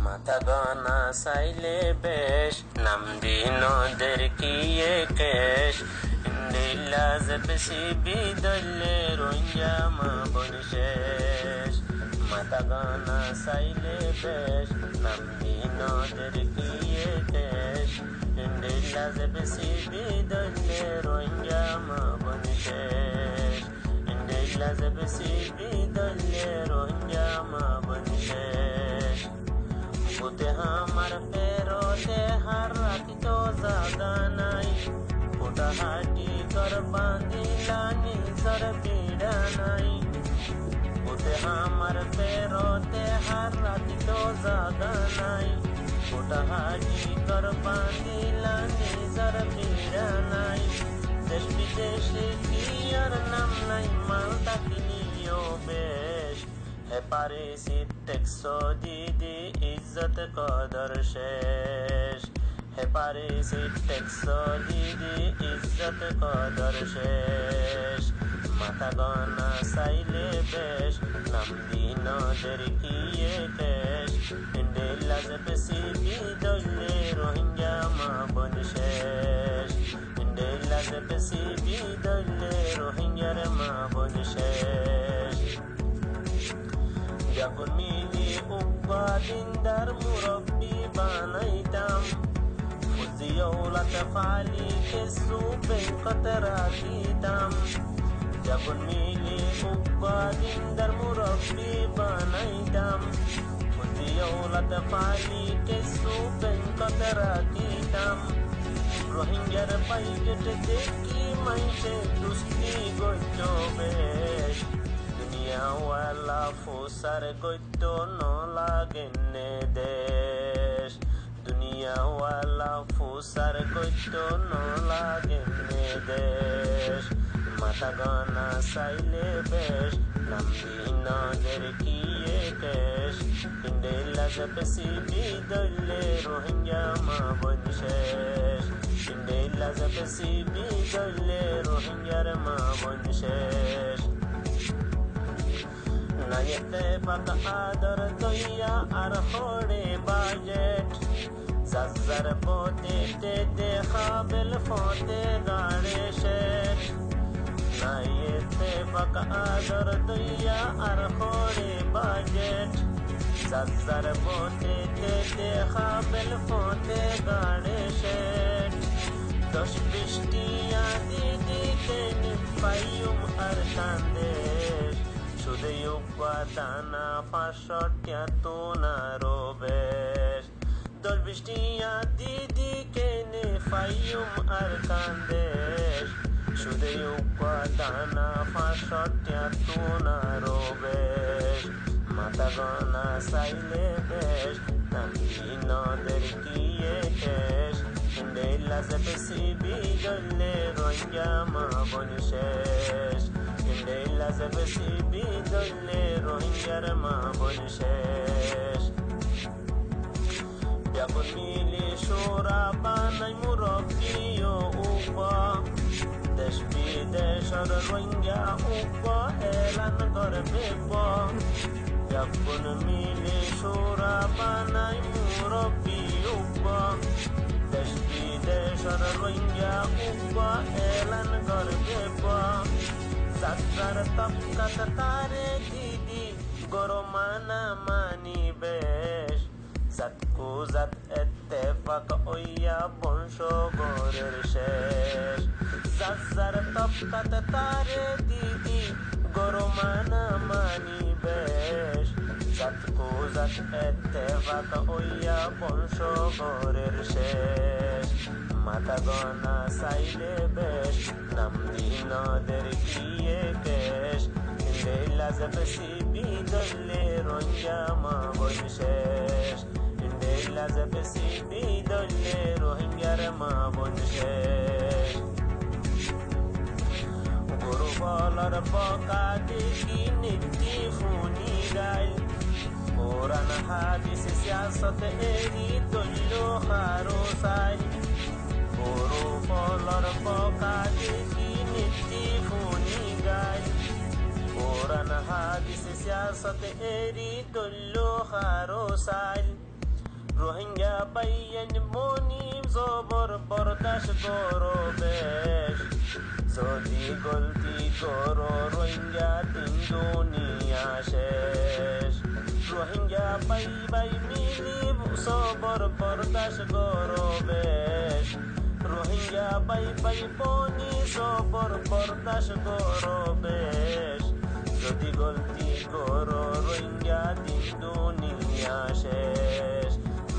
মাথা গনা চাইলে বেশ নাম দিনদের কি কেশ ইন্দিল্লা যে বেশি বিদলে রঞ্জা মা বনশেষ মাথা গনা চাইলে বেশ নাম দিনদের কি কেশ ইন্দিল্লা যে বেশি বিদলে রঞ্জা মা বনশেষ ইন্দিল্লা যে বেশি বিদলে রঞ্জা মা বনশেষ বুতে আমার ফেরতে হার রাতি তো জাগা নাই ফুটা হাটি কর বাঁধিলা নিজর পীড়া নাই বুতে আমার ফেরতে হার রাতি তো জাগা নাই ফুটা হাটি কর বাঁধিলা নিজর পীড়া নাই দেশ বিদেশে কি আর নাম নাই মালটা কিনিও বেশ হে পারিসি টেক্সো দিদি ইজ্জত কদর শেষ হে পারিসি টেক্সো দিদি ইজ্জত কদর শেষ মাথা গনা চাইলে বেশ নাম দিনদের কি কেশ ইন্ডিলা যে বেশি বিদলে রোহিঙ্গা মা বনশেষ ইন্ডিলা যে বেশি বিদলে রোহিঙ্গার মা বনশেষ যখন মিলি উব্বা দিনদার মুরব্বি বানাইতাম ফুজিওলাত ফালিকে সুবেঙ্কত রাখিতাম যখন মিলি উব্বা দিনদার মুরব্বি বানাইতাম ফুজিওলাত ফালিকে সুবেঙ্কত রাখিতাম রোহিঙ্গার পাইকেট দেখি মাইসে দুষ্টি গইত বেশ দুনিয়াওয়ালা ফুসার গইত ন লাগেনে দেশ দুনিয়াওয়ালা ফুসার গইত ন লাগেনে দেশ মাথা গনা চাইলে বেশ নাম দিনদের কি কেশ ইন্ডিলা যে বেশি বিদলে রোহিঙ্গা মা বনশেষ ইন্ডিলা যে বেশি বিদলে রোহিঙ্গার মা বনশেষ নাইতে পাকা আদর দইয়া আর হড়ে বাজেট জাজার পথে দেখা বেল ফতে গাড়ে শেষ নাইতে পাকা আদর দইয়া আর হড়ে বাজেট জাজার পথে দেখা বেল ফতে গাড়ে শেষ দশ বৃষ্টিয়া দিদিকে নিপাইম আর কান্দেশ শুধু উপাদানা 500 না বেশ দশ বৃষ্টিয়া দিদিকে নিপাইম আর কান্দেশ শুধু উপাদানা 500 না বেশ মাথা গনা চাইলে বেশ নাম দিনদের কি কেশ ইন্ডিলা যে বেশি বিদলে রোহিঙ্গা মা বনশেষ ইন্ডিলা যে বেশি বিদলে রোহিঙ্গার মা বনশেষ যখন মিলে সোরা বানাই মুরব্বিও উপা দেশ বিদেশর রোহিঙ্গা উপা এলান করবে যখন মিলে সোরা বানাই মুরব্বি উপা দেশ বিদেশর রোহিঙ্গা উপা এলান করবে যাত্রার তপকাত তারে দিদি গরমানা মানি বেশ জাতকু জাত এত্তেফাক ওইয়া বংশ গরের শেষ যাত্রার তপকাত তারে দিদি গরমানা মানি বেশ জাতকু জাত এত্তেফাক ওইয়া বংশ গরের শেষ মাথা গনা চাইলে বেশ নাম দিনদের কি কেশ ইন্ডিলা যে বেশি বিদলে রোহিঙ্গা মা বনশেষ ইন্ডিলা যে বেশি বিদলে রোহিঙ্গার মা বনশেষ গরু বলর বকা দেখি নীতি ফুনি গাইল কোরআন হাদিস সিয়াসত এরি তৈল হারো সাইল গরু বলর বকা দেখি নীতি ফুনি গাইল কোরআন হাদিস সিয়াসত এরি তৈল হারো সাইল রোহিঙ্গা বাইয়েন মনিম জবর বরদাস করো বেশ যদি গলতি করো রোহিঙ্গা তিন দুনিয়া শেষ রোহিঙ্গা বাই বাই মিলি সবর বরদাস করো বেশ রোহিঙ্গা বাই বাই বনি সবর বরদাস করো বেশ যদি গলতি করো রোহিঙ্গা তিন দুনিয়া শেষ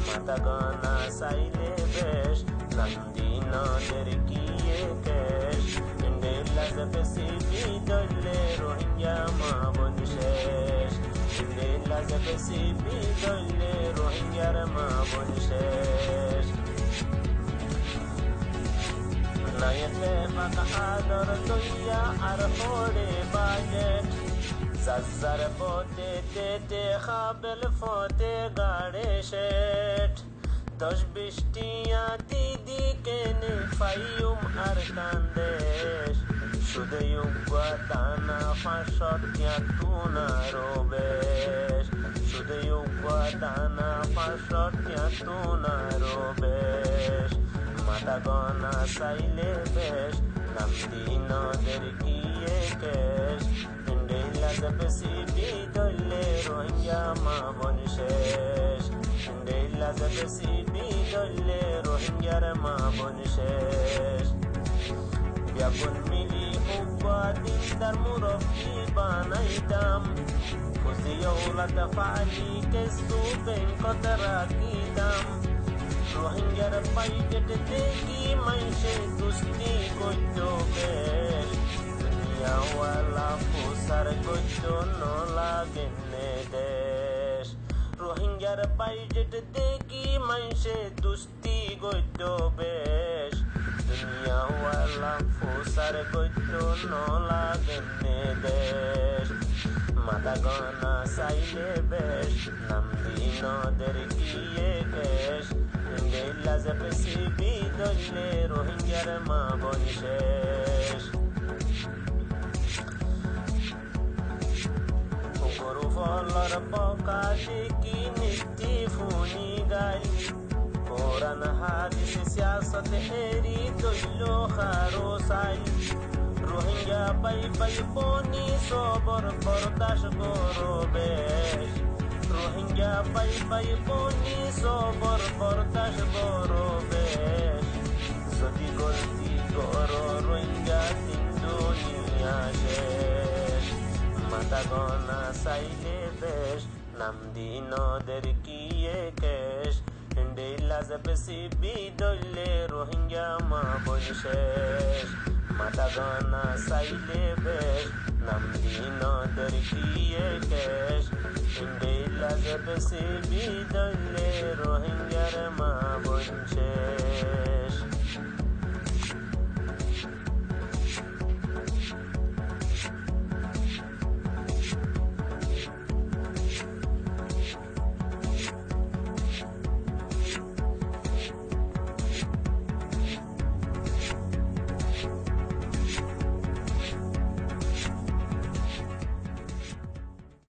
মাতা গানা সাইলে বেশ নন্দি নদের কিয়ে কেশ ইন্ডেলা জেপেসি বিদলে রোহিঙ্গা মা বন শেষ ইন্ডেলা জেপেসি বিদলে রোহিঙ্গার মা বন শেষ নাইতে মাকা আদর দইয়া আর হোড়ে budget Zazzar pote tete khabel fote gade shet Dosh bishtiya didi kene fayum arkandesh Shude yugwa dana fashot ya tuna robesh Shude yugwa dana fashot ya tuna robesh Mata gona saile besh Namdi noder kiye kesh Jabesi bidole rohingya ma bon shesh Indela jabesi bidole rohingya ma bon shesh Byabun mili hubba dindar murabbi banaitam Kuzi yawlat faali kesu ben kotara kidam Rohingya paijet degi maishe dusti gojo besh Dunia wala pusar gojo no lagene desh Rohingya paijet degi maishe dusti gojo besh Dunia wala pusar gojo no lagene desh Mata gana saile besh Namdi noder kiye kesh Indela jabesi bidole Rohingya ma bon shesh Guru follar pokati ki nitti funi gai Quran hadis siyasat eri dullo kharo sai Rohingya bai bai boni sobor bardash goro besh Rohingya bai bai boni sobor bardash goro besh Sodi golti goro Rohingya tin duniya shesh Mata gona saile besh Namdi noder kiye kesh Indela jabesi bidole Rohingya ma bon shesh Mata gana saile besh Namdi noder kiye kesh Indela jabesi bidole Rohingya ma